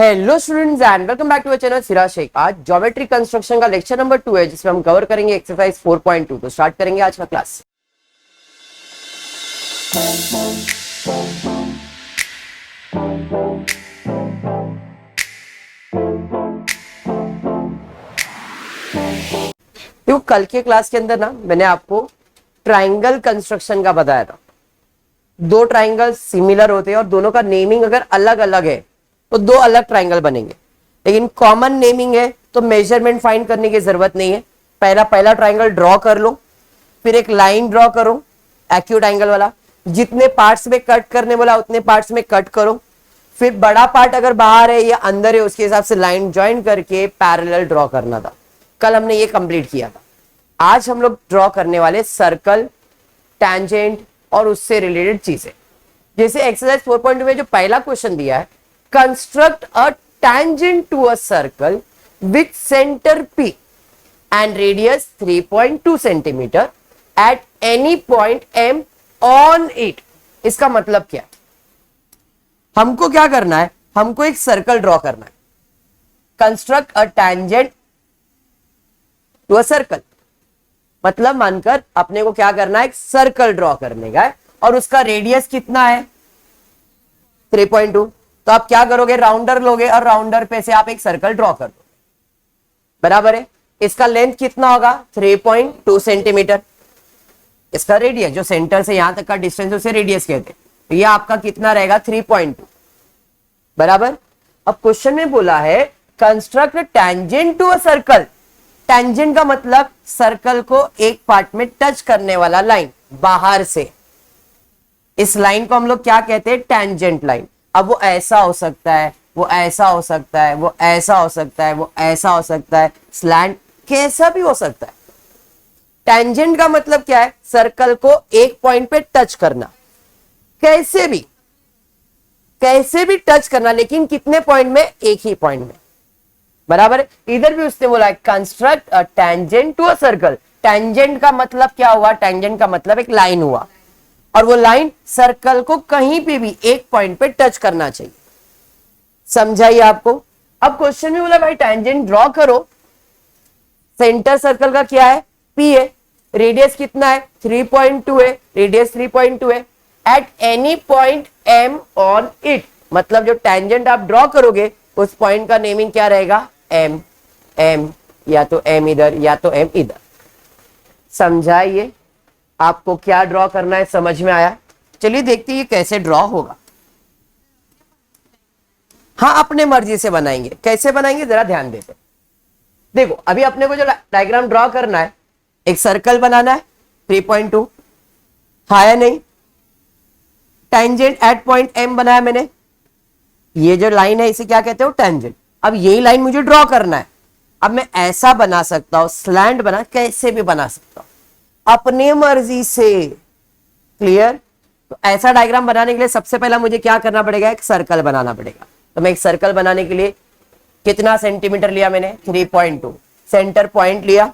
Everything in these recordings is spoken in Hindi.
Hello students and welcome back to our channel Siraj Shaikh. आज ज्योमेट्री कंस्ट्रक्शन का लेक्चर नंबर 2 है जिसमें हम कवर करेंगे एक्सरसाइज 4.2। तो स्टार्ट करेंगे आज का क्लास। तो कल के क्लास के अंदर ना मैंने आपको ट्राइंगल कंस्ट्रक्शन का बताया था। दो ट्राइंगल सिमिलर होते हैं और दोनों का नेमिंग अगर अलग अलग है तो दो अलग ट्राइंगल बनेंगे, लेकिन कॉमन नेमिंग है तो मेजरमेंट फाइंड करने की जरूरत नहीं है। पहला ट्राइंगल ड्रॉ कर लो, फिर एक लाइन ड्रॉ करो एक्यूट एंगल वाला। जितने पार्ट्स में कट करने बोला उतने पार्ट्स में कट करो, फिर बड़ा पार्ट अगर बाहर है या अंदर है उसके हिसाब से लाइन ज्वाइन करके पैरेलल ड्रॉ करना था। कल हमने ये कंप्लीट किया था। आज हम लोग ड्रॉ करने वाले सर्कल, टैंजेंट और उससे रिलेटेड चीजें। जैसे एक्सरसाइज 4.2 में जो पहला क्वेश्चन दिया है, construct a tangent to a circle with center P and radius 3.2 centimeter at any point M on it। इसका मतलब क्या? हमको क्या करना है? हमको एक सर्कल ड्रॉ करना है। Construct a tangent to a circle मतलब मानकर अपने को क्या करना है? एक सर्कल ड्रॉ करने का है और उसका रेडियस कितना है? 3.2। तो आप क्या करोगे? राउंडर लोगे और राउंडर पे से आप एक सर्कल ड्रॉ कर दो, बराबर है। इसका लेंथ कितना होगा? 3.2 सेंटीमीटर। इसका रेडियस जो सेंटर से यहां तक का डिस्टेंस उसे रेडियस कहते हैं। तो ये आपका कितना रहेगा? 3.2, बराबर। अब क्वेश्चन में बोला है construct tangent to a circle. Tangent का मतलब सर्कल को एक पार्ट में टच करने वाला लाइन बाहर से। इस लाइन को हम लोग क्या कहते हैं? Tangent line. अब वो ऐसा हो सकता है, वो ऐसा हो सकता है, वो ऐसा हो सकता है, वो ऐसा हो सकता है, स्लैंट कैसा भी हो सकता है। टैंजेंट का मतलब क्या है? सर्कल को एक पॉइंट पे टच करना, कैसे भी टच करना, लेकिन कितने पॉइंट में? एक ही पॉइंट में, बराबर। इधर भी उसने बोला construct a tangent to a circle. Tangent का मतलब क्या हुआ? टैंजेंट का मतलब एक लाइन हुआ और वो लाइन सर्कल को कहीं पे भी एक पॉइंट पे टच करना चाहिए। समझाइए आपको। अब क्वेश्चन में बोला भाई टैंजेंट ड्रॉ करो। सेंटर सर्कल का क्या है? P है। रेडियस कितना है? 3.2 है। रेडियस 3.2 है। Eight any point M on it मतलब जो टैंजेंट आप ड्रॉ करोगे उस पॉइंट का नेमिंग क्या रहेगा? M या तो M इधर या तो M इधर। समझाइए आपको क्या ड्रॉ करना है, समझ में आया? चलिए देखते हैं ये कैसे ड्रॉ होगा। हाँ, अपने मर्जी से बनाएंगे। कैसे बनाएंगे जरा ध्यान देते। देखो अभी अपने को जो डायग्राम ड्रॉ करना है, एक सर्कल बनाना है 3.2, हाँ या नहीं? टैंजेंट एट पॉइंट M बनाया मैंने। ये जो लाइन है इसे क्या कहते हो? टैंजेंट। अब यही लाइन मुझे ड्रॉ करना है। अब मैं ऐसा बना सकता हूं, स्लैंट बना, कैसे भी बना सकता हूं अपने मर्जी से। क्लियर? तो ऐसा डायग्राम बनाने के लिए सबसे पहला मुझे क्या करना पड़ेगा? एक सर्कल बनाना पड़ेगा। तो मैं एक सर्कल बनाने के लिए कितना सेंटीमीटर लिया मैंने? 3.2। सेंटर पॉइंट लिया,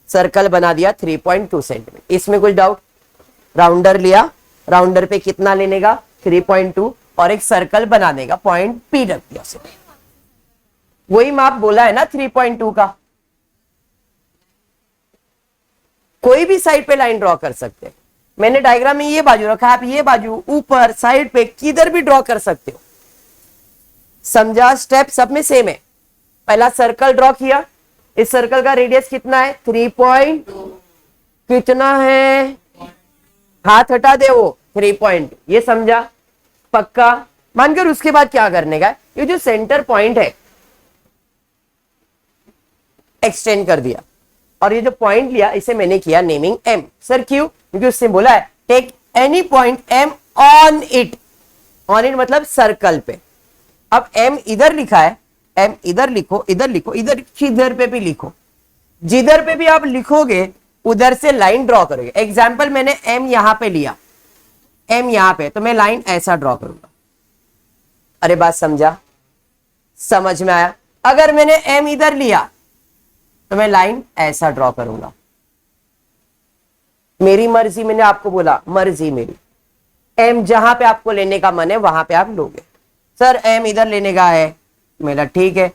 सर्कल बना दिया 3.2 सेंटीमीटर। इसमें कुछ डाउट? राउंडर लिया, राउंडर पे कितना लेने का? 3.2 और एक सर्कल बनाने का पॉइंट P रख दिया। वही माप बोला है ना 3.2 का। कोई भी साइड पे लाइन ड्रॉ कर सकते हैं। मैंने डायग्राम में ये बाजू रखा, आप ये बाजू, ऊपर, साइड पे किधर भी ड्रॉ कर सकते हो। समझा? स्टेप सब में सेम है। पहला सर्कल ड्रॉ किया। इस सर्कल का रेडियस कितना है? 3 कितना है? हाथ हटा दे वो 3 ये समझा? पक्का? मानकर उसके बाद क्या करने का है? ये जो सेंटर पॉइंट है एक्सटेंड कर दिया और ये जो पॉइंट लिया इसे मैंने किया नेमिंग M। सर क्यों? क्योंकि उसने बोला है take any point M on it. On it मतलब सर्कल पे। अब M इधर लिखा है, M इधर लिखो, इधर लिखो, इधर किधर पे भी लिखो। जिधर पे भी आप लिखोगे उधर से लाइन ड्रॉ करोगे। एग्जाम्पल मैंने M यहां पे लिया, M यहां पे, तो मैं लाइन ऐसा ड्रॉ करूंगा। अरे बात समझा? समझ में आया? अगर मैंने M इधर लिया तो मैं लाइन ऐसा ड्रॉ करूंगा। मेरी मर्जी, मैंने आपको बोला मर्जी मेरी। M जहां पे आपको लेने का मन है वहां पे आप लोगे। सर एम इधर लेने का है, मेरा ठीक है,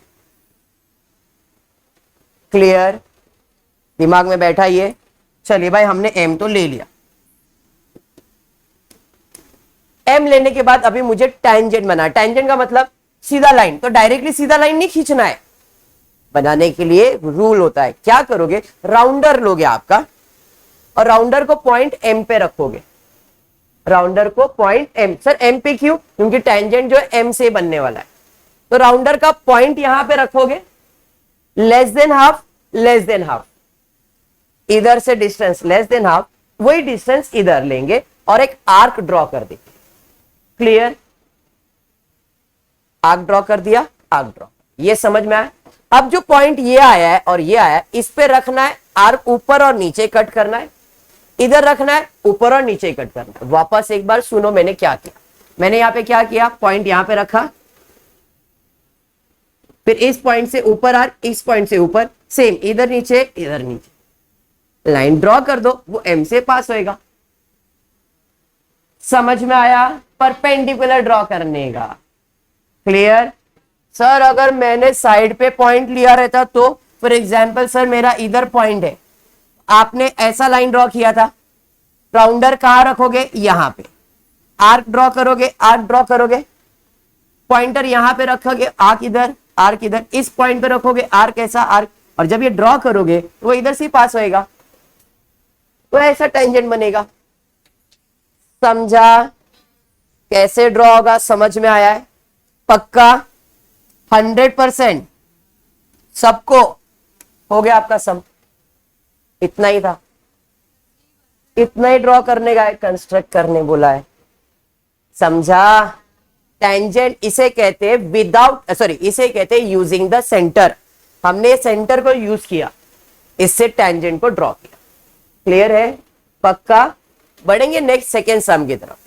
क्लियर, दिमाग में बैठा ये। चलिए भाई हमने एम तो ले लिया। एम लेने के बाद अभी मुझे टेंजेंट बना, टेंजेंट का मतलब सीधा लाइन, तो डायरेक्टली सीधा लाइन नहीं खींचना है, बनाने के लिए रूल होता है। क्या करोगे, राउंडर लोगे आपका और राउंडर को पॉइंट एम पे रखोगे, राउंडर को पॉइंट एम। सर एम पे क्यों, क्योंकि टेंजेंट जो है एम से बनने वाला है, तो राउंडर का पॉइंट यहां पे रखोगे, less than half, less than half, इधर से डिस्टेंस लेस देन हाफ, वही डिस्टेंस इधर लेंगे और एक आर्क ड्रॉ कर देंगे। क्लियर, आर्क ड्रॉ कर दिया, आर्क ड्रॉ, ये समझ में आया। अब जो पॉइंट ये आया है और ये आया है, इस पे रखना है आर्क, ऊपर और नीचे कट करना है, इधर रखना है ऊपर और नीचे कट करना है। वापस एक बार सुनो मैंने क्या किया, मैंने यहां पे क्या किया, पॉइंट यहां पे रखा, फिर इस पॉइंट से ऊपर आर्क, इस पॉइंट से ऊपर, सेम इधर नीचे इधर नीचे, लाइन ड्रॉ कर दो, वो एम से पास होएगा। समझ में आया, परपेंडिकुलर ड्रॉ करने का। क्लियर। सर अगर मैंने साइड पे पॉइंट लिया रहता तो, फॉर एग्जाम्पल सर मेरा इधर पॉइंट है, आपने ऐसा लाइन ड्रॉ किया था, राउंडर कहां रखोगे, यहां पे, आर्क ड्रॉ करोगे, आर्क ड्रॉ करोगे, पॉइंटर यहां पे रखोगे, आर्क इधर, आर्क इधर, इस पॉइंट पे रखोगे आर्क, ऐसा आर्क, और जब ये ड्रॉ करोगे तो वो इधर से पास होएगा, तो ऐसा टेंजेंट बनेगा। समझा कैसे ड्रॉ होगा, समझ में आया है, पक्का 100%, सबको हो गया आपका सम, इतना ही था, इतना ही ड्रॉ करने का है, कंस्ट्रक्ट करने बोला है। समझा, टेंजेंट इसे कहते हैं विदाउट, सॉरी इसे कहते हैं यूजिंग द सेंटर, हमने सेंटर को यूज किया, इससे टेंजेंट को ड्रॉ किया। क्लियर है, पक्का। बढ़ेंगे नेक्स्ट सेकेंड सम की तरफ।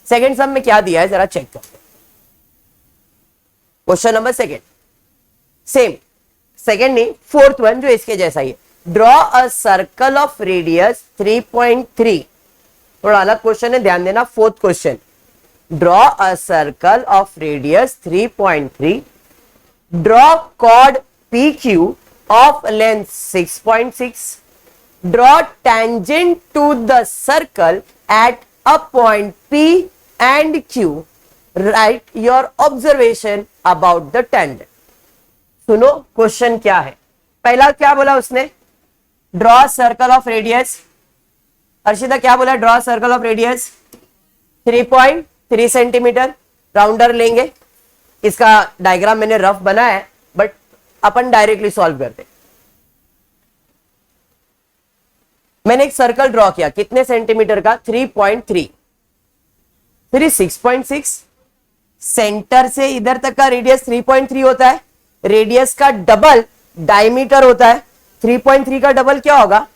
सेकेंड सम में क्या दिया है जरा चेक करते हैं। Question number second, same, second नहीं फोर्थ वन जो इसके जैसा ही है। Draw a circle of radius 3.3, थोड़ा अलग क्वेश्चन है, ध्यान देना। Fourth question, draw a circle of radius 3.3, draw chord PQ of length 6.6, draw tangent to the circle at a point P and Q, write your observation about the tangent। सुनो क्वेश्चन क्या है, पहला क्या बोला उसने, draw circle of radius, Arshita क्या बोला, draw circle of radius 3.3 centimetre, rounder लेंगे, इसका डायग्राम मैंने रफ बनाया है बट अपन डायरेक्टली सॉल्व करते। मैंने एक सर्कल ड्रॉ किया, कितने सेंटीमीटर का, 3.3, फिर 6.6, सेंटर से इधर तक का रेडियस 3.3 होता है, रेडियस का डबल डायमीटर होता है, 3.3 का डबल क्या होगा,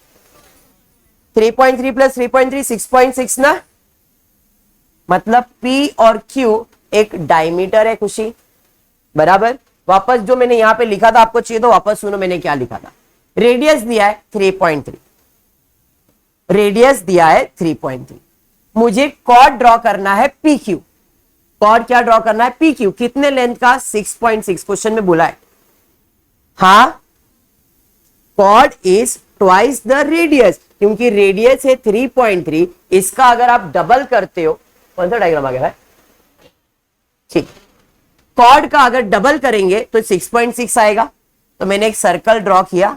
3.3 प्लस 3.3 6.6 ना, मतलब P और Q एक डायमीटर है खुशी, बराबर। वापस जो मैंने यहां पे लिखा था, आपको चाहिए तो वापस सुनो मैंने क्या लिखा था। रेडियस दिया है 3.3, रेडियस दिया है 3.3, मुझे कॉर्ड ड्रॉ करना है PQ, कॉर्ड क्या ड्रॉ करना है, PQ, कितने लेंथ का, 6.6, क्वेश्चन में बोला है। हाँ, chord is twice the radius, क्योंकि रेडियस है 3.3, इसका अगर आप डबल करते हो, कौन सा डायग्राम आ गया है, ठीक, कॉर्ड का अगर डबल करेंगे तो 6.6 आएगा। तो मैंने एक सर्कल ड्रॉ किया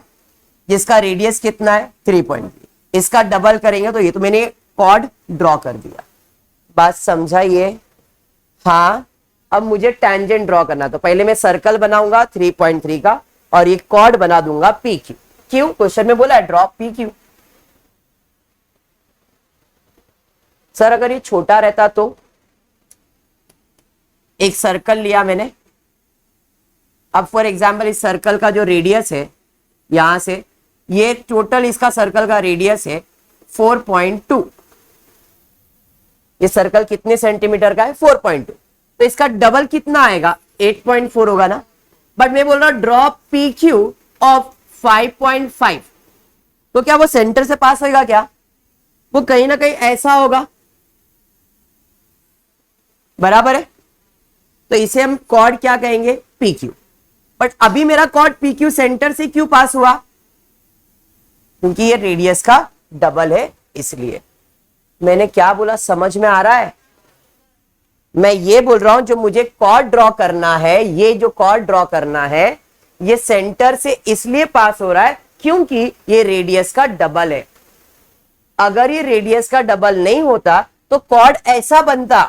जिसका रेडियस कितना है, 3.3, इसका डबल करेंगे तो ये, तो मैंने कॉर्ड ड्रॉ कर दिया, बात समझा ये। हाँ, अब मुझे टेंजेंट ड्रॉ करना, तो पहले मैं सर्कल बनाऊंगा 3.3 का और ये कॉर्ड बना दूंगा PQ। क्यों, क्वेश्चन में बोला है ड्रॉ PQ। सर अगर ये छोटा रहता तो, एक सर्कल लिया मैंने, अब फॉर एग्जांपल इस सर्कल का जो रेडियस है यहां से, ये टोटल इसका सर्कल का रेडियस है 4.2, ये सर्कल कितने सेंटीमीटर का है, 4.2, तो इसका डबल कितना आएगा, 8.4 होगा ना। बट मैं बोल रहा हूं ड्रॉ PQ ऑफ 5.5, तो क्या वो सेंटर से पास होगा, क्या वो कहीं ना कहीं ऐसा होगा, बराबर है। तो इसे हम कॉर्ड क्या कहेंगे, पी क्यू। बट अभी मेरा कॉर्ड पी क्यू सेंटर से क्यों पास हुआ, क्योंकि ये रेडियस का डबल है, इसलिए। मैंने क्या बोला, समझ में आ रहा है? मैं ये बोल रहा हूं जो मुझे कॉर्ड ड्रॉ करना है, ये जो कॉर्ड ड्रॉ करना है, ये सेंटर से इसलिए पास हो रहा है क्योंकि ये रेडियस का डबल है। अगर ये रेडियस का डबल नहीं होता तो कॉर्ड ऐसा बनता,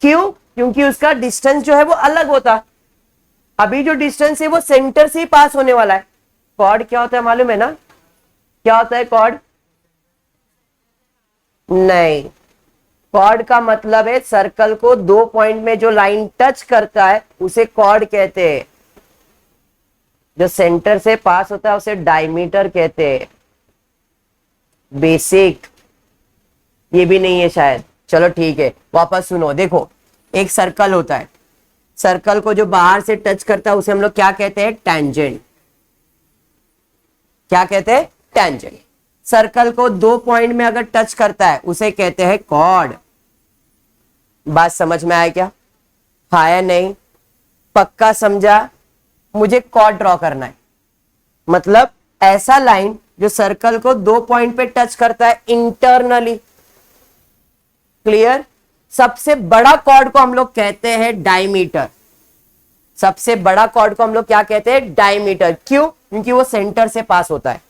क्यों, क्योंकि उसका डिस्टेंस जो है वो अलग होता। अभी जो डिस्टेंस है वो सेंटर से ही पास होने वाला है। कॉर्ड क्या होता है मालूम है ना, क्या होता है कॉर्ड? नहीं, कॉर्ड का मतलब है सर्कल को दो पॉइंट में जो लाइन टच करता है उसे कॉर्ड कहते हैं। जो सेंटर से पास होता है उसे डायमीटर कहते हैं। बेसिक ये भी नहीं है शायद, चलो ठीक है, वापस सुनो। देखो, एक सर्कल होता है, सर्कल को जो बाहर से टच करता है उसे हम लोग क्या कहते हैं, टैंजेंट। क्या कहते हैं, टैंजेंट। सर्कल को दो पॉइंट में अगर टच करता है उसे कहते हैं कॉर्ड। बात समझ में आया क्या? हाँ या नहीं? पक्का समझा? मुझे कॉर्ड ड्रॉ करना है, मतलब ऐसा लाइन जो सर्कल को दो पॉइंट पे टच करता है इंटरनली। क्लियर? सबसे बड़ा कॉर्ड को हम लोग कहते हैं डायमीटर। सबसे बड़ा कॉर्ड को हम लोग क्या कहते हैं, डायमीटर। क्यों? क्योंकि वो सेंटर से पास होता है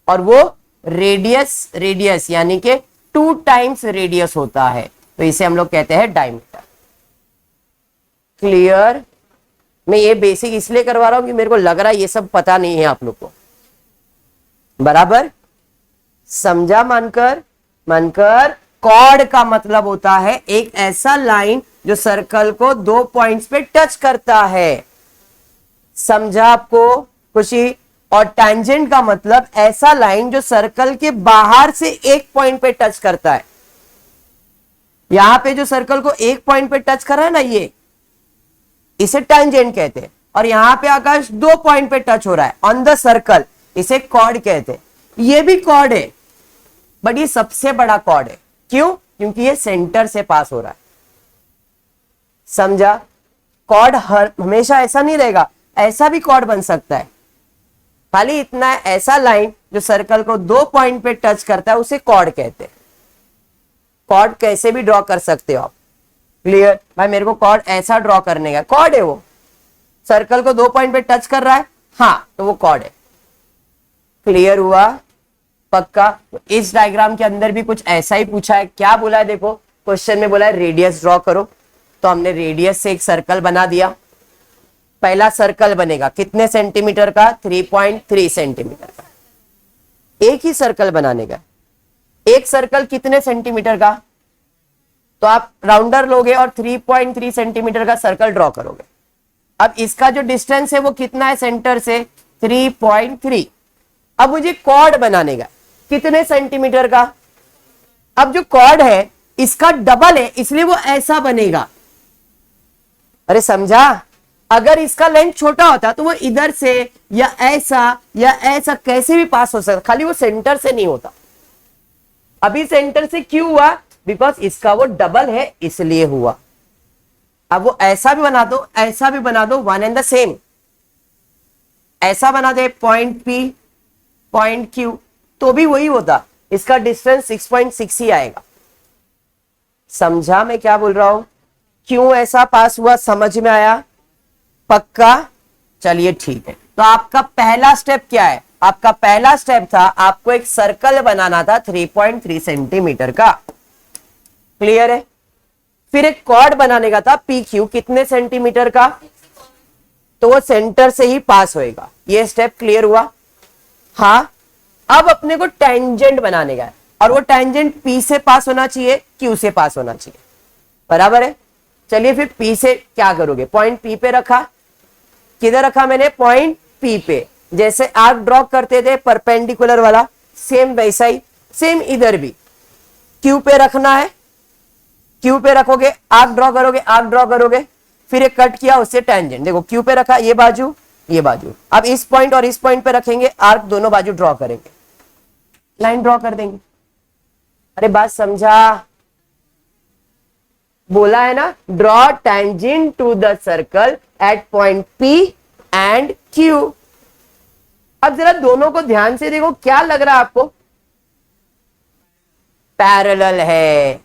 और वो रेडियस यानी कि 2 टाइम्स रेडियस होता है, तो इसे हम लोग कहते हैं डायमीटर। क्लियर? मैं ये बेसिक इसलिए करवा रहा हूं कि मेरे को लग रहा है ये सब पता नहीं है आप लोग को। बराबर समझा? मानकर कॉर्ड का मतलब होता है एक ऐसा लाइन जो सर्कल को दो पॉइंट्स पे टच करता है। समझा आपको खुशी? और टैंजेंट का मतलब ऐसा लाइन जो सर्कल के बाहर से एक पॉइंट पे टच करता है। यहां पे जो सर्कल को एक पॉइंट पे टच कर रहा है ना, ये इसे टैंजेंट कहते हैं। और यहां पे आकाश दो पॉइंट पे टच हो रहा है ऑन द सर्कल, इसे कॉर्ड कहते हैं। ये भी कॉर्ड है, बट ये सबसे बड़ा कॉर्ड है। क्यों? क्योंकि ये सेंटर से पास हो रहा है। समझा? कॉर्ड हमेशा ऐसा नहीं रहेगा, ऐसा भी कॉर्ड बन सकता है। खाली इतना, ऐसा लाइन जो सर्कल को दो पॉइंट पे टच करता है उसे कॉर्ड कहते हैं। कॉर्ड कैसे भी ड्रॉ कर सकते हो आप। क्लियर? भाई मेरे को कॉर्ड ऐसा ड्रॉ करने का, कॉर्ड है वो, सर्कल को दो पॉइंट पे टच कर रहा है, हाँ तो वो कॉर्ड है। क्लियर हुआ? पक्का? तो इस डायग्राम के अंदर भी कुछ ऐसा ही पूछा है। क्या बोला है? देखो क्वेश्चन में बोला है रेडियस ड्रॉ करो, तो हमने रेडियस से एक सर्कल बना दिया। पहला सर्कल बनेगा कितने सेंटीमीटर का? 3.3 सेंटीमीटर का। एक ही सर्कल बनाने का। एक सर्कल कितने सेंटीमीटर का? तो आप राउंडर लोगे और 3.3 सेंटीमीटर का सर्कल ड्रॉ करोगे। अब इसका जो डिस्टेंस है वो कितना है सेंटर से? 3.3। अब मुझे कॉर्ड बनाने का, कितने सेंटीमीटर का? अब जो कॉर्ड है इसका डबल है, इसलिए वो ऐसा बनेगा। अरे समझा? अगर इसका लेंथ छोटा होता तो वो इधर से या ऐसा कैसे भी पास हो सकता, खाली वो सेंटर से नहीं होता। अभी सेंटर से क्यों हुआ? बिकॉज इसका वो डबल है इसलिए हुआ। अब वो ऐसा भी बना दो, ऐसा भी बना दो, वन एंड द सेम। ऐसा बना दे पॉइंट P पॉइंट Q, तो भी वही होता, इसका डिस्टेंस 6.6 ही आएगा। समझा मैं क्या बोल रहा हूं? क्यों ऐसा पास हुआ? समझ में आया? पक्का? चलिए ठीक है। तो आपका पहला स्टेप क्या है? आपका पहला स्टेप था आपको एक सर्कल बनाना था 3.3 सेंटीमीटर का। क्लियर है? फिर एक कॉर्ड बनाने का था PQ, कितने सेंटीमीटर का? तो वो सेंटर से ही पास होएगा। ये स्टेप क्लियर हुआ? हाँ। अब अपने को टेंजेंट बनाने का है, और वो टेंजेंट P से पास होना चाहिए, Q से पास होना चाहिए। बराबर है? चलिए फिर P से क्या करोगे? पॉइंट P पे रखा। किधर रखा मैंने? पॉइंट P पे। जैसे आर्क ड्रॉ करते थे परपेंडिकुलर वाला, सेम वैसा ही, सेम इधर भी Q पे रखना है। Q पे रखोगे, आर्क ड्रॉ करोगे, फिर एक कट किया, उससे टेंजेंट। देखो Q पे रखा, ये बाजू ये बाजू। अब इस पॉइंट और इस पॉइंट पे रखेंगे, आर्क दोनों बाजू ड्रॉ करेंगे, लाइन ड्रॉ कर देंगे। अरे बात समझा? बोला है ना, draw tangent to the circle at point P and Q। अब जरा दोनों को ध्यान से देखो, क्या लग रहा है आपको? पैरेलल है,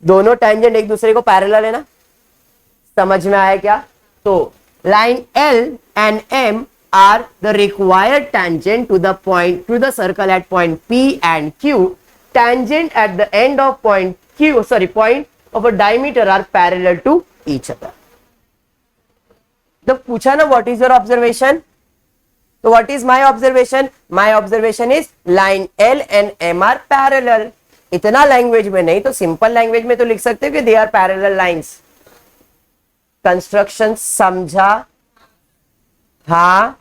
दोनों टेंजेंट एक दूसरे को पैरेलल है ना, समझ में आया क्या? तो line L and M are the required tangent to the circle at point P and Q. Tangent at the end of point of a diameter are parallel to each other. तो पूछा ना what is your observation? तो what is my observation? My observation is line L and M are parallel. इतना लैंग्वेज में नहीं तो सिंपल लैंग्वेज में तो लिख सकते हो कि they are parallel lines. Construction समझा? हाँ,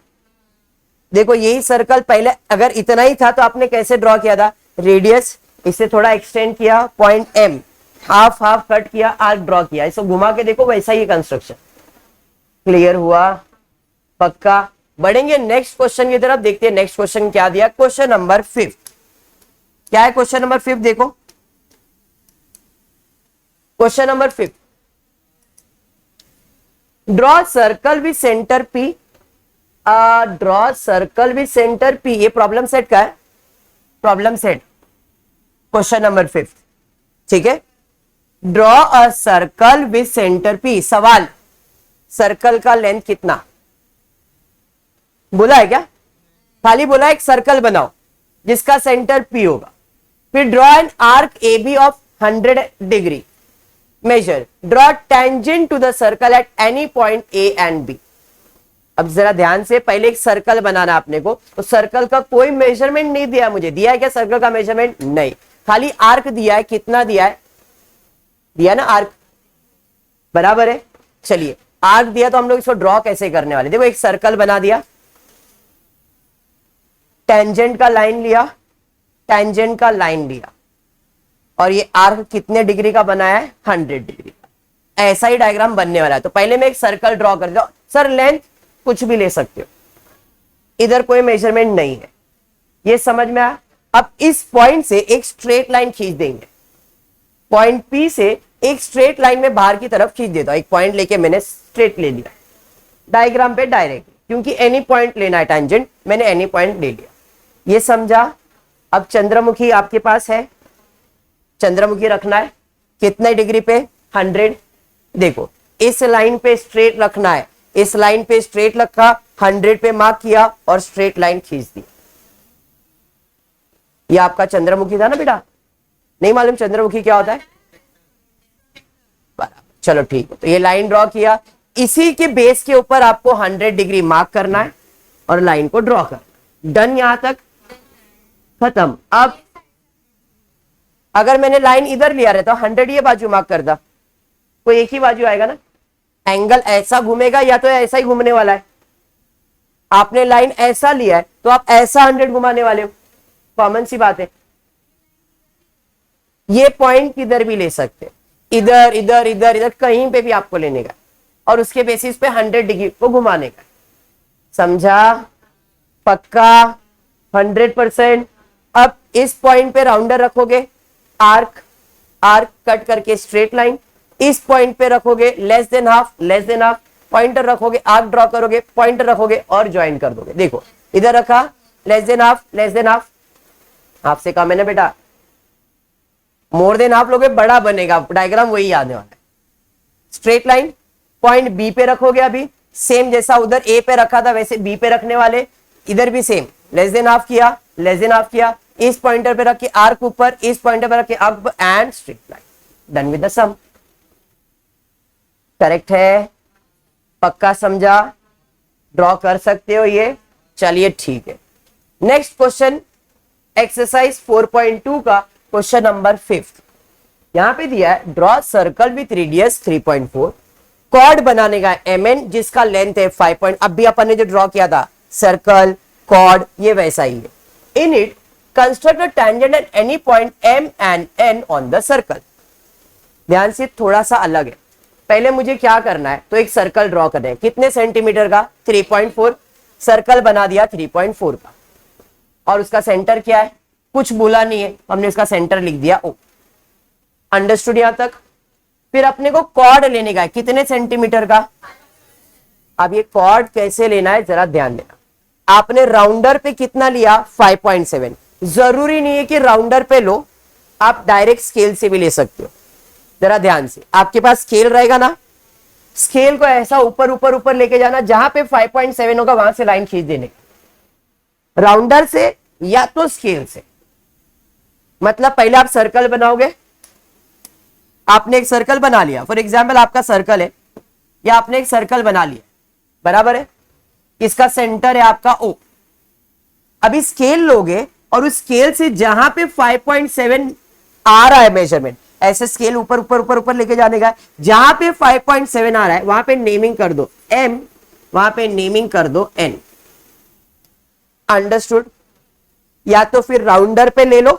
देखो यही सर्कल पहले अगर इतना ही था तो आपने कैसे ड्रॉ किया था? रेडियस इसे थोड़ा एक्सटेंड किया, point M half half cut किया, आर्क ड्रॉ किया, इसे घुमा के देखो वैसा ही कंस्ट्रक्शन। क्लियर हुआ? पक्का? बढ़ेंगे नेक्स्ट क्वेश्चन की तरफ, देखते हैं नेक्स्ट क्वेश्चन क्या दिया। क्वेश्चन नंबर 5 क्या है? क्वेश्चन नंबर 5 देखो, question number 5, draw circle with centre P, draw circle with centre P। ये प्रॉब्लम सेट का है, प्रॉब्लम सेट, क्वेश्चन नंबर 5, ठीक है। Draw a circle with centre P। सवाल, सर्कल का लेंथ कितना बोला है क्या? खाली बोला एक सर्कल बनाओ जिसका सेंटर P होगा, फिर draw an arc AB of 100 degree, major, draw tangent to the circle at any point A and B। अब जरा ध्यान से, पहले एक सर्कल बनाना आपने को, तो सर्कल का कोई मेजरमेंट नहीं दिया मुझे, दिया है क्या सर्कल का मेजरमेंट? नहीं, खाली आर्क दिया है। कितना दिया है? दिया ना आर्क, बराबर है। चलिए आर्क दिया तो हम लोग इसको ड्रॉ कैसे करने वाले? देखो एक सर्कल बना दिया, टेंजेंट का लाइन लिया, टेंजेंट का लाइन लिया, और ये आर्क कितने डिग्री का बनाया है? 100 डिग्री का। ऐसा ही डायग्राम बनने वाला है। तो पहले मैं एक सर्कल ड्रॉ कर दो। सर लेंथ कुछ भी ले सकते हो, इधर कोई मेजरमेंट नहीं है, ये समझ में आया? अब इस पॉइंट से एक स्ट्रेट लाइन खींच देंगे, पॉइंट P से एक स्ट्रेट लाइन में बाहर की तरफ खींच देता हूं। एक पॉइंट लेके मैंने स्ट्रेट ले लिया डायग्राम पे डायरेक्ट, क्योंकि एनी पॉइंट लेना है टेंजेंट, मैंने एनी पॉइंट ले लिया, ये समझा? अब चंद्रमुखी आपके पास है, चंद्रमुखी रखना है कितने डिग्री पे? 100। देखो इस लाइन पे स्ट्रेट रखना है, इस लाइन पे स्ट्रेट रखा, 100 पे मार्क किया और स्ट्रेट लाइन खींच दी। ये आपका चंद्रमुखी था ना बेटा? नहीं मालूम चंद्रमुखी क्या होता है? बराबर, चलो ठीक है। तो ये लाइन ड्रॉ किया, इसी के बेस के ऊपर आपको 100 डिग्री मार्क करना है और लाइन को ड्रॉ करना। डन, यहां तक खत्म। अब अगर मैंने लाइन इधर लिया रहता 100 ये बाजू मार्क करता, कोई एक ही बाजू आएगा ना, एंगल ऐसा घूमेगा या तो ऐसा ही घूमने वाला है। आपने लाइन ऐसा लिया है तो आप ऐसा 100 घुमाने वाले हो, कॉमन सी बात है। ये पॉइंट किधर भी ले सकते, इधर इधर इधर इधर कहीं पे भी आपको लेने का, और उसके बेसिस पे 100 डिग्री को घुमाने का। समझा? पक्का? 100%। अब इस पॉइंट पे राउंडर रखोगे, आर्क, आर्क कट करके स्ट्रेट लाइन, इस पॉइंट पे रखोगे less than half, less than half, pointer रखोगे, आर्क ड्रॉ करोगे, पॉइंटर रखोगे और ज्वाइन कर दोगे। देखो इधर रखा, less than half, less than half, half से कम है ना बेटा, मोर देन हाफ लोगे बड़ा बनेगा, डायग्राम वही आने वाला है। स्ट्रेट लाइन, पॉइंट बी पे रखोगे, अभी सेम जैसा उधर ए पे रखा था वैसे बी पे रखने वाले, इधर भी सेम, लेस देन हाफ किया, लेस देन हाफ किया, इस पॉइंटर पे रख के आर्क ऊपर, इस पॉइंटर पे रख के arc and straight line, done with the sum. Correct है? पक्का समझा? ड्रॉ कर सकते हो ये? चलिए ठीक है। नेक्स्ट क्वेश्चन, एक्सरसाइज 4.2 का क्वेश्चन नंबर 5। यहां पे दिया है draw circle with radius 3.4, chord बनाने का mn जिसका लेंथ है 5 अब भी अपन ने जो ड्रॉ किया था सर्कल कॉर्ड ये वैसा ही है। In it construct a tangent at any point m and n on the circle. ध्यान से, थोड़ा सा अलग है। पहले मुझे क्या करना है, तो एक सर्कल ड्रॉ करना है, कितने सेंटीमीटर का? 3.4। सर्कल बना दिया 3.4 का, और उसका सेंटर क्या है? कुछ बोला नहीं है, हमने उसका सेंटर लिख दिया O। अंडरस्टूड यहां तक? फिर अपने को कॉर्ड लेने का है, कितने सेंटीमीटर का। अब ये कॉर्ड कैसे लेना है जरा ध्यान देना। आपने राउंडर पे कितना लिया 5.7, जरूरी नहीं है कि राउंडर पे लो, आप डायरेक्ट स्केल से भी ले सकते हो। जरा ध्यान से, आपके पास स्केल रहेगा ना, स्केल को ऐसा ऊपर ऊपर ऊपर लेके जाना, जहां पे 5.7 होगा वहां से लाइन खींच देने, राउंडर से या तो स्केल से। मतलब पहले आप सर्कल बनाओगे, आपने एक सर्कल बना लिया, फॉर एग्जाम्पल आपका सर्कल है, या आपने एक सर्कल बना लिया, बराबर है, इसका सेंटर है आपका O। अभी स्केल लोगे और उस स्केल से जहां पे 5.7 आ रहा है मेजरमेंट, ऐसे स्केल ऊपर ऊपर ऊपर ऊपर लेके जाने का, जहां पे 5.7 आ रहा है वहां पे नेमिंग कर दो M, वहां पे नेमिंग कर दो N। अंडरस्टूड। या तो फिर राउंडर पे ले लो,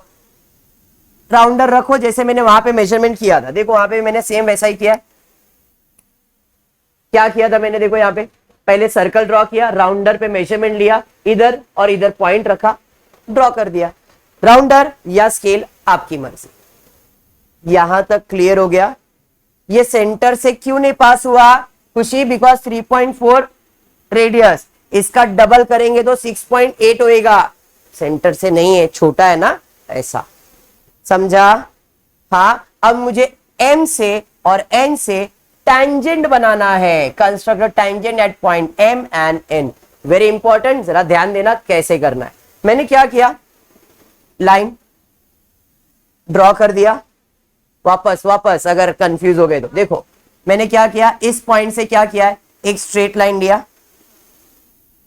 राउंडर रखो, जैसे मैंने वहां पे मेजरमेंट किया था, देखो वहां पे मैंने सेम वैसा ही किया। क्या किया था मैंने, देखो यहां पे पहले सर्कल ड्रॉ किया, राउंडर पे मेजरमेंट लिया, इधर और इधर पॉइंट रखा, ड्रॉ कर दिया। राउंडर या स्केल आपकी मर्जी। यहां तक क्लियर हो गया। ये सेंटर से क्यों नहीं पास हुआ खुशी, बिकॉज 3.4 रेडियस, इसका डबल करेंगे तो 6.8 होएगा, सेंटर से नहीं है, छोटा है ना, ऐसा समझा। हाँ, अब मुझे M से और N से टेंजेंट बनाना है, construct tangent at point M and N। Very important, जरा ध्यान देना कैसे करना है। मैंने क्या किया, लाइन ड्रॉ कर दिया, वापस अगर कंफ्यूज हो गए तो देखो मैंने क्या किया, इस पॉइंट से क्या किया है, एक स्ट्रेट लाइन लिया,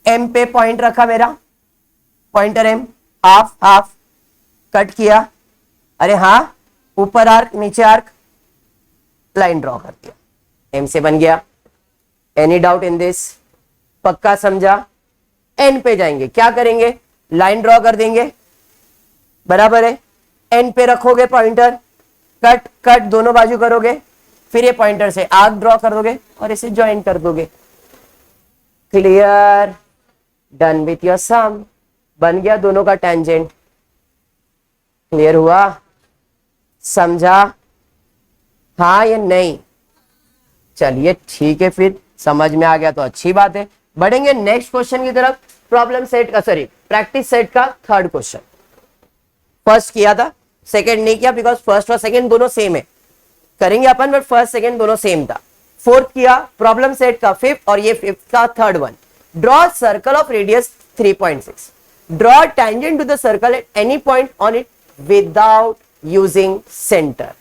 M पे पॉइंट रखा मेरा, pointer M, half half cut किया, अरे हाँ, ऊपर आर्क नीचे आर्क, लाइन ड्रॉ कर दिया, M से बन गया। एनी डाउट इन दिस, पक्का समझा। N पे जाएंगे, क्या करेंगे, लाइन ड्रॉ कर देंगे, बराबर है, N पे रखोगे पॉइंटर, कट कट दोनों बाजू करोगे, फिर ये पॉइंटर से आर्क ड्रॉ कर दोगे और इसे ज्वाइन कर दोगे। क्लियर, डन विथ योर सम, बन गया दोनों का टेंजेंट। क्लियर हुआ, समझा, हाँ या नहीं। चलिए ठीक है, फिर समझ में आ गया तो अच्छी बात है। बढ़ेंगे नेक्स्ट क्वेश्चन की तरफ, प्रॉब्लम सेट का, सॉरी प्रैक्टिस सेट का थर्ड क्वेश्चन। फर्स्ट किया था, सेकंड नहीं किया, बिकॉज फर्स्ट और सेकंड दोनों सेम है, करेंगे अपन, बट फर्स्ट सेकंड दोनों सेम था। फोर्थ किया प्रॉब्लम सेट का फिफ्थ, और ये फिफ्थ का third one. Draw circle of radius 3.6, draw tangent to the circle at any point on it without using center.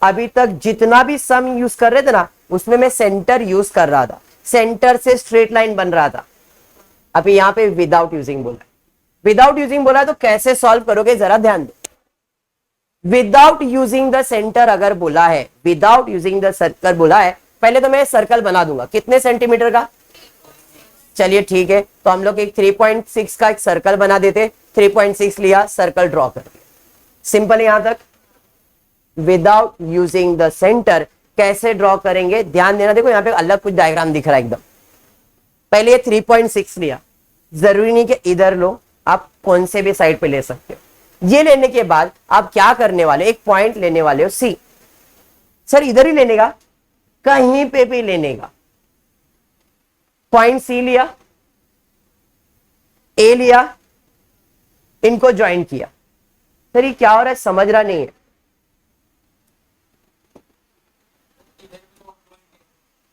अभी तक जितना भी सम यूज कर रहे थे ना, उसमें मैं सेंटर यूज कर रहा था, सेंटर से स्ट्रेट लाइन बन रहा था। अभी यहां पे विदाउट यूजिंग बोला है, विदाउट यूजिंग बोला है, तो कैसे सॉल्व करोगे जरा ध्यान दो। विदाउट यूजिंग द सेंटर अगर बोला है, विदाउट यूजिंग द सर्कल बोला है, पहले तो मैं सर्कल बना दूंगा, कितने सेंटीमीटर का, चलिए ठीक है, तो हम लोग एक 3.6 का एक सर्कल बना देते, 3.6 लिया, सर्कल ड्रॉ कर दिया, सिंपल। यहां तक विदाउट यूजिंग द सेंटर कैसे ड्रॉ करेंगे ध्यान देना। देखो यहां पे अलग कुछ डायग्राम दिख रहा है एकदम। पहले ये 3.6 लिया, जरूरी नहीं कि इधर लो, आप कौन से भी साइड पे ले सकते हो। ये लेने के बाद आप क्या करने वाले, एक पॉइंट लेने वाले हो C। सर इधर ही लेने का, कहीं पे भी लेने का, पॉइंट C लिया, A लिया, इनको ज्वाइन किया। सर ये क्या हो रहा है, समझ रहा नहीं है।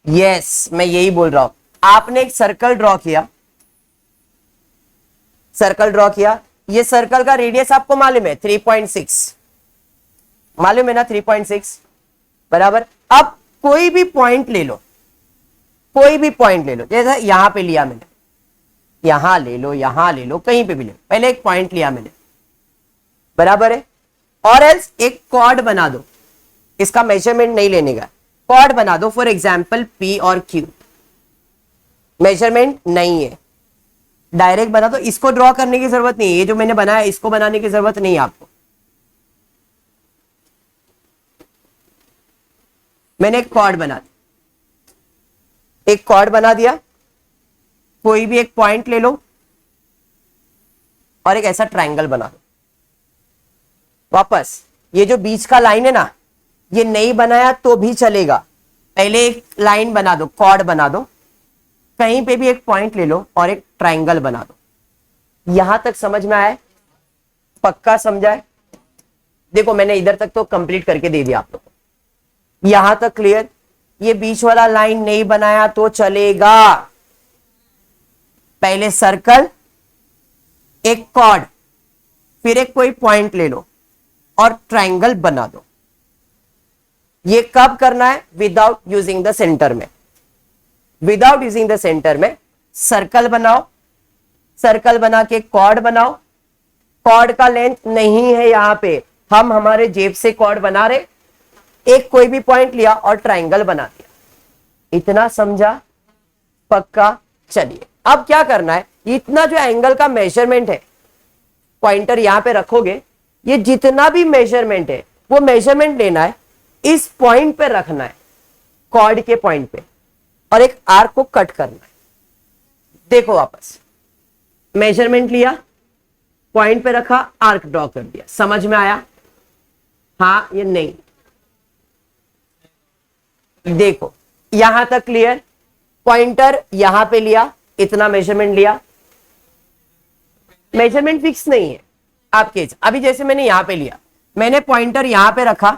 यस, मैं यही बोल रहा हूं। आपने एक सर्कल ड्रॉ किया, सर्कल ड्रॉ किया, ये सर्कल का रेडियस आपको मालूम है 3.6, मालूम है ना 3.6, बराबर। अब कोई भी पॉइंट ले लो, कोई भी पॉइंट ले लो, जैसे यहां पे लिया मैंने, यहां ले लो, यहां ले लो, कहीं पे भी ले लो, पहले एक पॉइंट लिया मैंने, बराबर है। और एल्स एक कॉर्ड बना दो, इसका मेजरमेंट नहीं लेने का, कॉर्ड बना दो, फॉर एग्जाम्पल P और Q, मेजरमेंट नहीं है, डायरेक्ट बना दो, इसको ड्रॉ करने की जरूरत नहीं है, ये जो मैंने बनाया इसको बनाने की जरूरत नहीं है आपको। मैंने एक कॉर्ड बना दिया, एक कॉर्ड बना दिया, कोई भी एक पॉइंट ले लो और एक ऐसा ट्रायंगल बना दो। वापस ये जो बीच का लाइन है ना, ये नहीं बनाया तो भी चलेगा, पहले एक लाइन बना दो, कॉर्ड बना दो, कहीं पे भी एक पॉइंट ले लो और एक ट्राइंगल बना दो। यहां तक समझ में आया? पक्का समझा है? देखो मैंने इधर तक तो कंप्लीट करके दे दिया आप लोगों को, यहां तक क्लियर? ये बीच वाला लाइन नहीं बनाया तो चलेगा, पहले सर्कल, एक कॉर्ड, फिर एक कोई पॉइंट ले लो और ट्राइंगल बना दो। ये कब करना है? विदाउट यूजिंग द सेंटर में। विदाउट यूजिंग द सेंटर में सर्कल बनाओ, सर्कल बना के कॉर्ड बनाओ। कॉर्ड का लेंथ नहीं है यहां पे, हम हमारे जेब से कॉर्ड बना रहे, एक कोई भी पॉइंट लिया और ट्राइंगल बना दिया। इतना समझा? पक्का? चलिए अब क्या करना है, इतना जो एंगल का मेजरमेंट है, पॉइंटर यहां पे रखोगे, ये जितना भी मेजरमेंट है वो मेजरमेंट लेना है, इस पॉइंट पे रखना है, कॉर्ड के पॉइंट पे, और एक आर्क को कट करना है। देखो वापस, मेजरमेंट लिया, पॉइंट पे रखा, आर्क ड्रॉ कर दिया। समझ में आया? हाँ या नहीं? देखो यहां तक क्लियर? पॉइंटर यहां पे लिया, इतना मेजरमेंट लिया, मेजरमेंट फिक्स नहीं है आपके, अभी जैसे मैंने यहां पे लिया, मैंने पॉइंटर यहां पे रखा,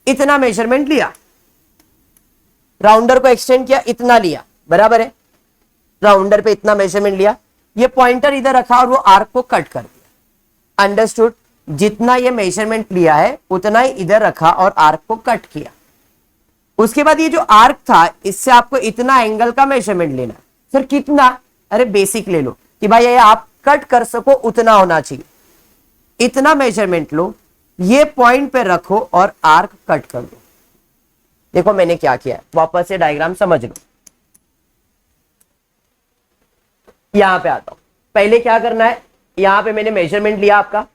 इतना मेजरमेंट लिया, राउंडर को एक्सटेंड किया, इतना लिया, बराबर है? राउंडर पे इतना मेजरमेंट लिया, ये पॉइंटर इधर रखा और वो आर्क को कट कर दिया। अंडरस्टूड? जितना ये मेजरमेंट लिया है उतना ही इधर रखा और आर्क को कट किया। उसके बाद ये जो आर्क था, इससे आपको इतना एंगल का मेजरमेंट लेना है। सर कितना? अरे बेसिक ले लो कि भाई ये आप कट कर सको उतना होना चाहिए, इतना मेजरमेंट लो, ये पॉइंट पे रखो और आर्क कट कर दो। देखो मैंने क्या किया है, वापस से डायग्राम समझ लो। यहां पे आता हूं, पहले क्या करना है, यहां पे मैंने मेजरमेंट लिया आपका,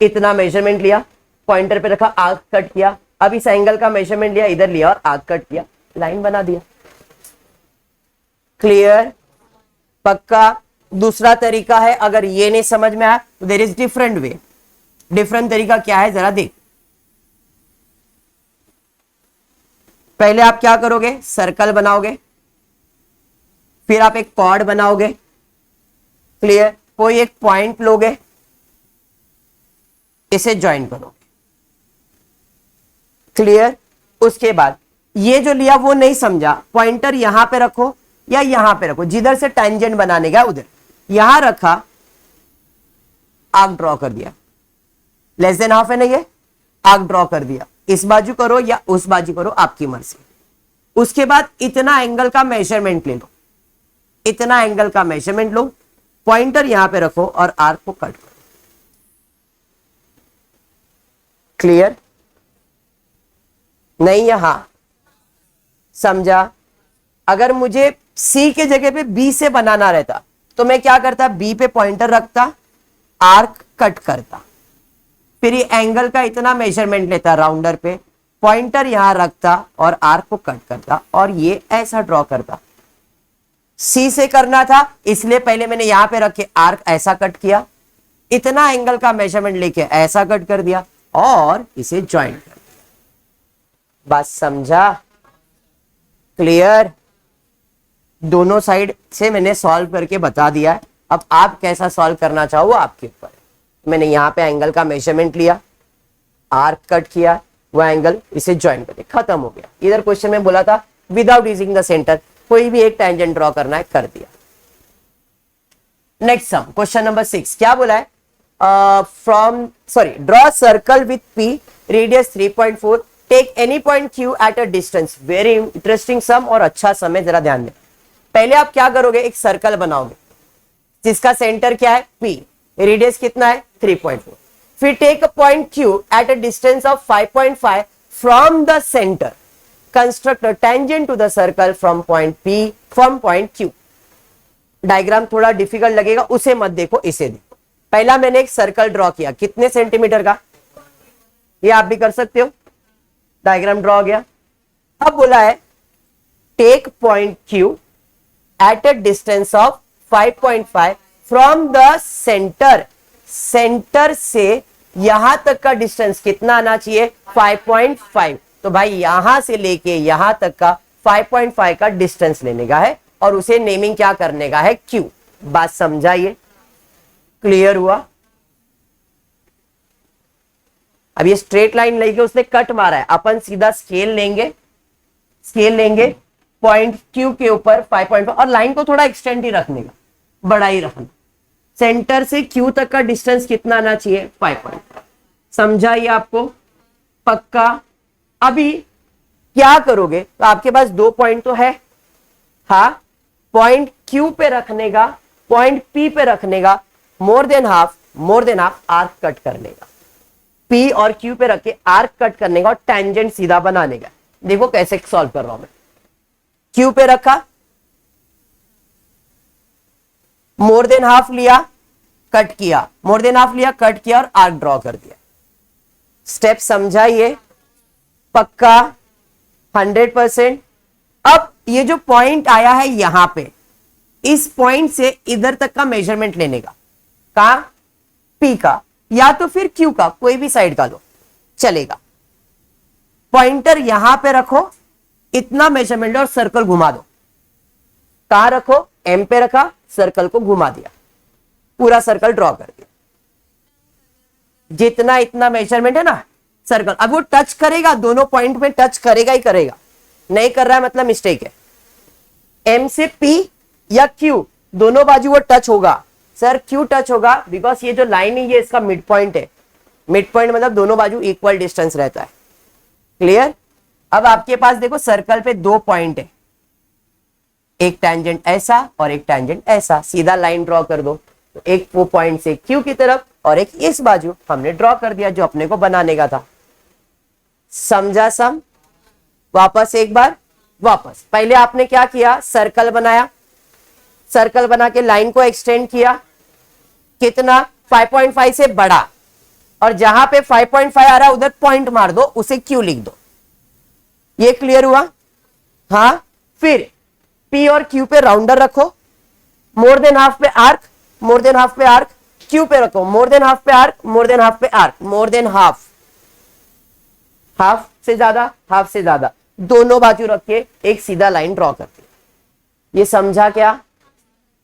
इतना मेजरमेंट लिया, पॉइंटर पे रखा, आर्क कट किया। अब इस एंगल का मेजरमेंट लिया, इधर लिया और आर्क कट किया, लाइन बना दिया। क्लियर? पक्का? दूसरा तरीका है, अगर ये नहीं समझ में आया तो there is different way. Different तरीका क्या है जरा देख। पहले आप क्या करोगे, सर्कल बनाओगे, फिर आप एक कॉर्ड बनाओगे, क्लियर? कोई एक पॉइंट लोगे, इसे ज्वाइन करोगे, क्लियर? उसके बाद ये जो लिया वो नहीं समझा, पॉइंटर यहां पे रखो या यहां पे रखो, जिधर से टेंजेंट बनाने का उधर, यहां रखा, आर्क ड्रॉ कर दिया, लेस देन हाफ है ना, ये आर्क ड्रॉ कर दिया, इस बाजू करो या उस बाजू करो, आपकी मर्जी। उसके बाद इतना एंगल का मेजरमेंट ले लो, इतना एंगल का मेजरमेंट लो, पॉइंटर यहां पे रखो और आर्क को कट करो। क्लियर? नहीं? यहां समझा? अगर मुझे सी के जगह पे बी से बनाना रहता तो मैं क्या करता, बी पे पॉइंटर रखता, आर्क कट करता, फिर ये एंगल का इतना मेजरमेंट लेता राउंडर पे, पॉइंटर यहां रखता और आर्क को कट करता और ये ऐसा ड्रॉ करता। सी से करना था इसलिए पहले मैंने यहां पे रख के आर्क ऐसा कट किया, इतना एंगल का मेजरमेंट लेके ऐसा कट कर दिया और इसे ज्वाइन कर दिया। बात समझा? क्लियर? दोनों साइड से मैंने सॉल्व करके बता दिया है, अब आप कैसा सॉल्व करना चाहो आपके ऊपर। मैंने यहां पे एंगल का मेजरमेंट लिया, आर्क कट किया, वो एंगल इसे ज्वाइन कर दिया, खत्म हो गया। इधर क्वेश्चन में बोला था विदाउट यूजिंग द सेंटर, कोई भी एक टेंजेंट ड्रॉ करना है, कर दिया। नेक्स्ट सम, क्वेश्चन नंबर 6 क्या बोला है, draw circle with P, radius 3.4, take any point Q at a distance. Very interesting sum और अच्छा सम है, जरा ध्यान दें। पहले आप क्या करोगे, एक सर्कल बनाओगे जिसका सेंटर क्या है, P, रेडियस कितना है 3.4, फिर take a point Q at a distance of 5.5 from the center, construct a tangent to the circle from point P from point Q। Diagram थोड़ा डिफिकल्ट लगेगा, उसे मत देखो, इसे देखो। पहला मैंने एक सर्कल ड्रॉ किया, कितने सेंटीमीटर का, ये आप भी कर सकते हो, डायग्राम ड्रॉ हो गया। अब बोला है take point Q at a distance of 5.5 from the center, center से यहां तक का डिस्टेंस कितना आना चाहिए 5.5। तो भाई यहां से लेके यहां तक का 5.5 का डिस्टेंस लेने का है और उसे नेमिंग क्या करने का है क्यू। बात समझाइए, क्लियर हुआ। अब ये स्ट्रेट लाइन लेके उसने कट मारा है, अपन सीधा स्केल लेंगे पॉइंट क्यू के ऊपर 5.5 और लाइन को थोड़ा एक्सटेंड ही रखने का, बड़ा ही रखना। सेंटर से क्यू तक का डिस्टेंस कितना आना चाहिए 5.5। समझाइए आपको पक्का। अभी क्या करोगे, तो आपके पास 2 पॉइंट तो है, हाँ, पॉइंट क्यू पे रखने का, पॉइंट पी पे रखने का, more than half arc cut करने का, पी और क्यू पे रख के आर्क कट करने का और टेंजेंट सीधा बनाने का। देखो कैसे सॉल्व कर रहा हूं मैं। क्यू पे रखा, मोर देन हाफ लिया, कट किया, मोर देन हाफ लिया, कट किया और आर्क ड्रॉ कर दिया। स्टेप समझाइए पक्का 100%। अब ये जो पॉइंट आया है यहां पे, इस पॉइंट से इधर तक का मेजरमेंट लेने का पी का या तो फिर क्यू का, कोई भी साइड का लो चलेगा। पॉइंटर यहां पे रखो, इतना मेजरमेंट और सर्कल घुमा दो। कहां रखो, एम पे रखा, सर्कल को घुमा दिया, पूरा सर्कल ड्रॉ कर दिया। जितना इतना मेजरमेंट है ना सर्कल, अब वो टच करेगा, दोनों पॉइंट में टच करेगा ही करेगा, नहीं कर रहा है मतलब मिस्टेक है। एम से पी या क्यू दोनों बाजू वो टच होगा। सर क्यू टच होगा बिकॉज ये जो लाइन है ये इसका मिड पॉइंट है। मिड पॉइंट मतलब दोनों बाजू इक्वल डिस्टेंस रहता है। क्लियर। अब आपके पास देखो सर्कल पे 2 पॉइंट है, एक टैंजेंट ऐसा और एक टैंजेंट ऐसा, सीधा लाइन ड्रॉ कर दो। तो एक वो पॉइंट से क्यू की तरफ और एक इस बाजू हमने ड्रॉ कर दिया जो अपने को बनाने का था। समझा सम। वापस एक बार, वापस पहले आपने क्या किया, सर्कल बनाया, सर्कल बना के लाइन को एक्सटेंड किया, कितना 5.5 से बड़ा, और जहां पे 5.5 आ रहा उधर पॉइंट मार दो, उसे क्यू लिख दो। ये क्लियर हुआ। हाँ, फिर पी और क्यू पे राउंडर रखो, मोर देन हाफ पे आर्क, मोर देन हाफ पे आर्क, क्यू पे रखो मोर देन हाफ पे आर्क, मोर देन हाफ पे arc, more than half, half से ज्यादा, दोनों बाजू रख के एक सीधा लाइन ड्रॉ करते। ये समझा क्या,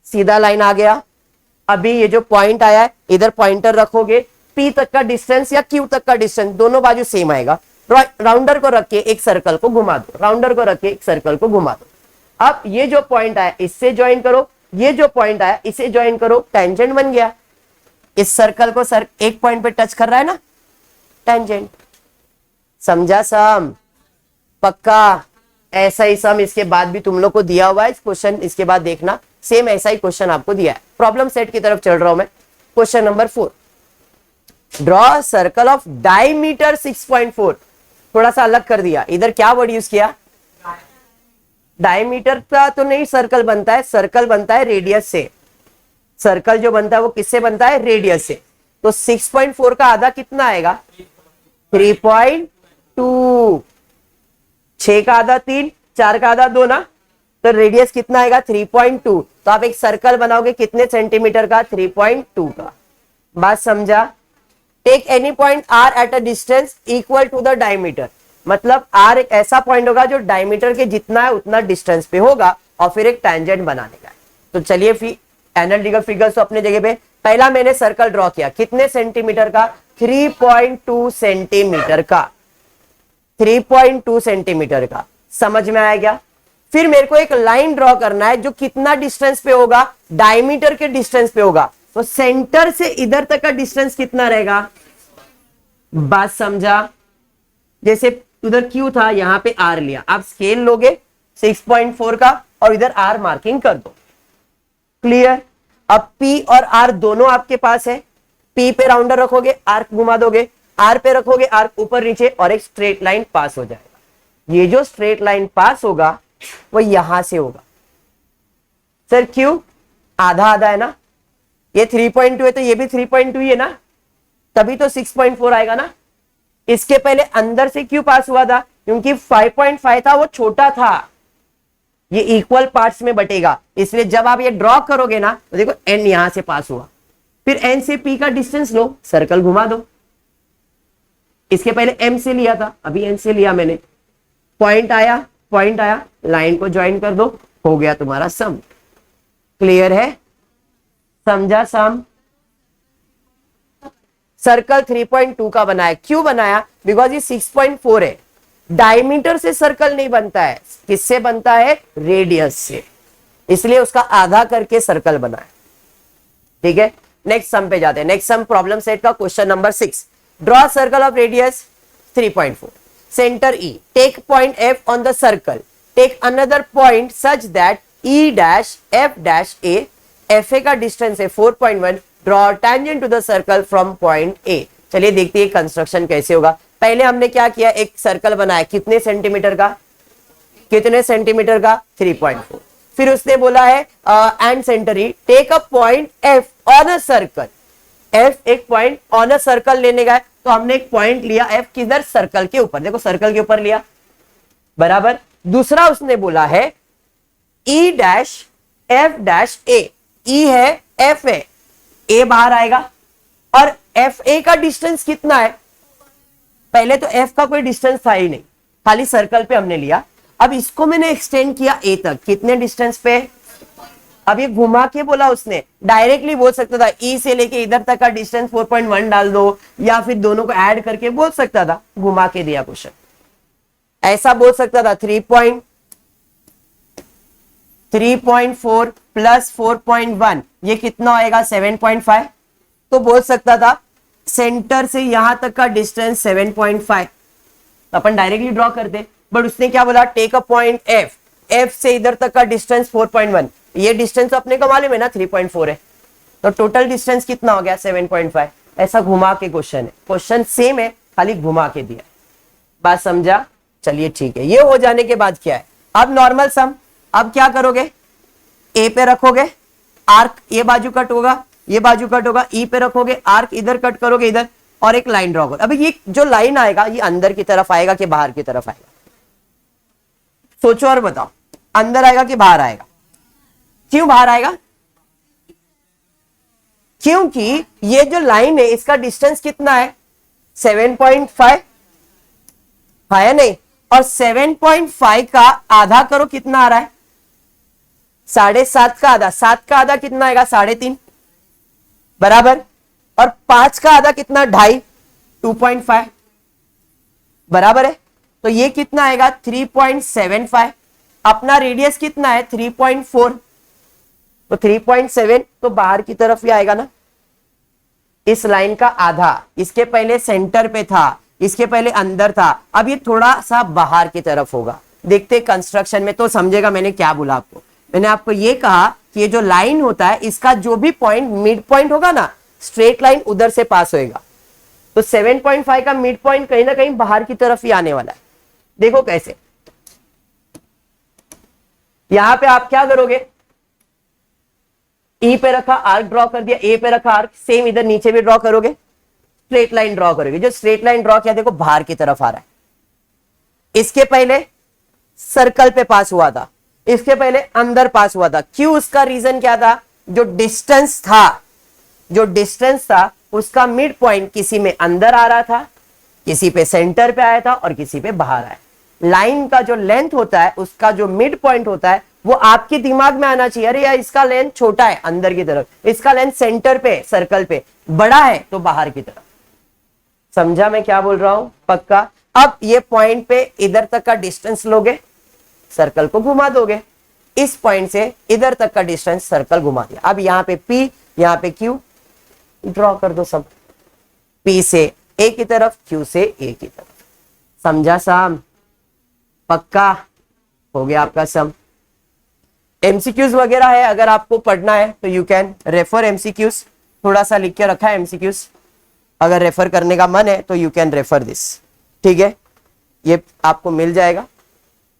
सीधा लाइन आ गया। अभी ये जो पॉइंट आया है इधर पॉइंटर रखोगे, पी तक का डिस्टेंस या क्यू तक का डिस्टेंस दोनों बाजू सेम आएगा। राउंडर को रख के एक सर्कल को घुमा दो, राउंडर को रख के एक सर्कल को घुमा दो। अब ये जो पॉइंट आया इससे ज्वाइन करो, ये जो पॉइंट आया इसे ज्वाइन करो, टेंजेंट बन गया। इस सर्कल को एक पॉइंट पे टच कर रहा है ना, टेंजेंट। समझा सम, पक्का। ऐसा ही सम इसके बाद भी तुम लोग को दिया हुआ है क्वेश्चन, इसके बाद देखना सेम ऐसा ही क्वेश्चन आपको दिया है। प्रॉब्लम सेट की तरफ चल रहा हूं मैं। Question number 4, draw circle of diameter 6.4। थोड़ा सा अलग कर दिया, इधर क्या वर्ड यूज किया, डायमीटर का तो नहीं सर्कल बनता है, सर्कल बनता है रेडियस से। सर्कल जो बनता है वो किससे बनता है, रेडियस से। तो 6.4 का आधा कितना आएगा 3.2, 6 का आधा 3, 4 का आधा 2 ना, तो रेडियस कितना आएगा 3.2। तो आप एक सर्कल बनाओगे कितने सेंटीमीटर का, 3.2 का। बात समझा। Take any point R at a distance equal to the diameter, मतलब आर एक ऐसा पॉइंट होगा जो डायमीटर के जितना है उतना डिस्टेंस पे होगा और फिर एक टैंजेंट बनाने का है। तो चलिए एनालिटिकल फिगर्स तो अपने जगह पे। पहला मैंने सर्कल ड्रॉ किया, कितने सेंटीमीटर का, 3.2 सेंटीमीटर का, 3.2 सेंटीमीटर का। समझ में आया क्या। फिर मेरे को एक लाइन ड्रॉ करना है जो कितना डिस्टेंस पे होगा, डायमीटर के डिस्टेंस पे होगा। तो सेंटर से इधर तक का डिस्टेंस कितना रहेगा। बात समझा। जैसे उधर क्यू था, यहां पे आर लिया, आप स्केल लोगे 6.4 का और इधर आर मार्किंग कर दो। क्लियर। अब पी और आर दोनों आपके पास है, पी पे राउंडर रखोगे, आर्क घुमा दोगे, आर पे रखोगे आर्क ऊपर नीचे और एक स्ट्रेट लाइन पास हो जाएगा। ये जो स्ट्रेट लाइन पास होगा वो यहां से होगा। सर क्यों, आधा आधा है ना, ये 3.2 है तो ये भी 3.2 ही है ना, तभी तो 6.4 आएगा ना। इसके पहले अंदर से क्यों पास हुआ था, क्योंकि 5.5 था वो छोटा था, ये इक्वल पार्ट्स में बटेगा, इसलिए जब आप ये ड्रॉ करोगे ना तो देखो एन यहां से पास हुआ। फिर एन से पी का डिस्टेंस लो, सर्कल घुमा दो, इसके पहले एम से लिया था, अभी एन से लिया मैंने, पॉइंट आया, लाइन को ज्वाइन कर दो, हो गया तुम्हारा सम। क्लियर है? समझा सम? सर्कल 3.2 का बनाया, क्यों बनाया? बिकॉज ये 6.4 है, डायमीटर से सर्कल नहीं बनता है, किससे बनता है? रेडियस से, इसलिए उसका आधा करके सर्कल बनाया। ठीक है, नेक्स्ट सम पे जाते हैं। नेक्स्ट सम प्रॉब्लम सेट का question number 6। Draw circle of radius 3.4, center E, take point F on the circle, take another point such that E dash F dash A, FA का डिस्टेंस है 4.1, draw tangent to the circle from point A। चलिए देखते हैं कंस्ट्रक्शन कैसे होगा। पहले हमने क्या किया, एक सर्कल बनाया, कितने सेंटीमीटर का? 3.4। फिर उसने बोला है and center E, take a point F on a circle, F एक पॉइंट ऑन अ सर्कल लेने का है, तो हमने एक पॉइंट लिया F किधर? सर्कल के ऊपर, देखो सर्कल के ऊपर लिया, बराबर। दूसरा उसने बोला है E dash F dash A, E है, F है, A बाहर आएगा, और FA का डिस्टेंस कितना है? पहले तो F का कोई डिस्टेंस था ही नहीं, खाली सर्कल पे हमने लिया। अब इसको मैंने एक्सटेंड किया A तक, कितने डिस्टेंस पे? अब ये घुमा के बोला उसने, डायरेक्टली बोल सकता था E से लेके इधर तक का डिस्टेंस 4.1 डाल दो, या फिर दोनों को ऐड करके बोल सकता था, घुमा के दिया क्वेश्चन। ऐसा बोल सकता था 3.4 प्लस 4.1, ये कितना होएगा? 7.5। तो बोल सकता था सेंटर से यहां तक का डिस्टेंस 7.5, अपन डायरेक्टली ड्रॉ करते, बट उसने क्या बोला? Take a point F, F से इधर तक का डिस्टेंस 4.1, ये डिस्टेंस तो अपने को मालूम है ना 3.4 है, तो टोटल डिस्टेंस कितना हो गया? 7.5। ऐसा घुमा के क्वेश्चन है, क्वेश्चन सेम है, खाली घुमा के दिया। बात समझा? चलिए ठीक है। ये हो जाने के बाद क्या है, अब नॉर्मल सम। अब क्या करोगे? ए पे रखोगे, आर्क ये बाजू कट होगा, ये बाजू कट होगा, ई पे रखोगे, आर्क इधर कट करोगे इधर, और एक लाइन ड्रॉ करो। अभी ये जो लाइन आएगा, ये अंदर की तरफ आएगा कि बाहर की तरफ आएगा? सोचो और बताओ, अंदर आएगा कि बाहर आएगा? क्यों बाहर आएगा? क्योंकि ये जो लाइन है, इसका डिस्टेंस कितना है? 7.5 है या नहीं? और 7.5 का आधा करो, कितना आ रहा है? 7.5 का आधा, 7 का आधा कितना आएगा? 3.5, बराबर। और 5 का आधा कितना? 2.5, 2.5, बराबर है। तो ये कितना आएगा? 3.75। अपना रेडियस कितना है? 3.4, तो 3.7 तो बाहर की तरफ ही आएगा ना। इस लाइन का आधा, इसके पहले सेंटर पे था, इसके पहले अंदर था, अब ये थोड़ा सा बाहर की तरफ होगा। देखते कंस्ट्रक्शन में तो समझेगा मैंने क्या बोला आपको। मैंने आपको ये कहा कि ये जो लाइन होता है, इसका जो भी पॉइंट मिड पॉइंट होगा ना, स्ट्रेट लाइन उधर से पास होएगा, तो 7.5 का मिड पॉइंट कहीं ना कहीं बाहर की तरफ ही आने वाला है। देखो कैसे, यहां पे आप क्या करोगे? ई पे रखा, आर्क ड्रॉ कर दिया, ए पे रखा आर्क, सेम इधर नीचे भी ड्रॉ करोगे, स्ट्रेट लाइन ड्रॉ करोगे। जो स्ट्रेट लाइन ड्रॉ किया देखो बाहर की तरफ आ रहा है, इसके पहले सर्कल पे पास हुआ था, इसके पहले अंदर पास हुआ था। क्यों? उसका रीजन क्या था? जो डिस्टेंस था उसका मिड पॉइंट किसी में अंदर आ रहा था, किसी पे सेंटर पे आया था, और किसी पे बाहर आया। लाइन का जो लेंथ होता है, उसका जो मिड पॉइंट होता है, वो आपके दिमाग में आना चाहिए। अरे यार, इसका लेंथ छोटा है अंदर की तरफ, इसका लेंथ सेंटर पे सर्कल पे बड़ा है तो बाहर की तरफ। समझा मैं क्या बोल रहा हूं? पक्का? अब ये पॉइंट पे इधर तक का डिस्टेंस लोगे, सर्कल को घुमा दोगे, इस पॉइंट से इधर तक का डिस्टेंस सर्कल घुमा दिया। अब यहां पे P, यहां पे Q, ड्रॉ कर दो सब, P से A की तरफ, Q से A की तरफ। समझा सम? पक्का? हो गया आपका सम। एमसीक्यूज वगैरह है, अगर आपको पढ़ना है तो यू कैन रेफर एमसीक्यूज, थोड़ा सा लिख के रखा है एमसीक्यूज, अगर रेफर करने का मन है तो यू कैन रेफर दिस। ठीक है, ये आपको मिल जाएगा।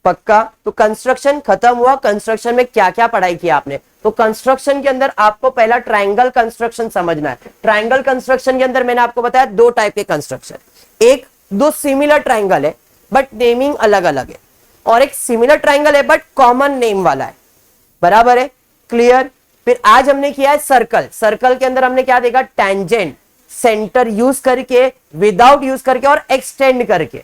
पक्का? तो कंस्ट्रक्शन खत्म हुआ। कंस्ट्रक्शन में क्या क्या पढ़ाई की आपने? तो कंस्ट्रक्शन के अंदर आपको पहला ट्रायंगल कंस्ट्रक्शन समझना है। ट्रायंगल कंस्ट्रक्शन के अंदर मैंने आपको बताया दो टाइप के कंस्ट्रक्शन, एक दो सिमिलर ट्रायंगल है बट नेमिंग अलग अलग है, और एक सिमिलर ट्रायंगल है बट कॉमन नेम वाला है। बराबर है? क्लियर? फिर आज हमने किया है सर्कल। सर्कल के अंदर हमने क्या देखा? टेंजेंट, सेंटर यूज करके, विदाउट यूज करके और एक्सटेंड करके।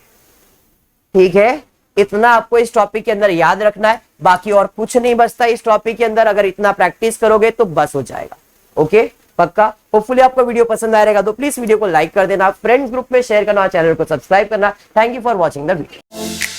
ठीक है, इतना आपको इस टॉपिक के अंदर याद रखना है, बाकी और कुछ नहीं बचता इस टॉपिक के अंदर। अगर इतना प्रैक्टिस करोगे तो बस हो जाएगा। ओके, पक्का। होपफुली आपको वीडियो पसंद आएगा तो प्लीज वीडियो को लाइक कर देना, फ्रेंड्स ग्रुप में शेयर करना, चैनल को सब्सक्राइब करना। Thank you for watching the video.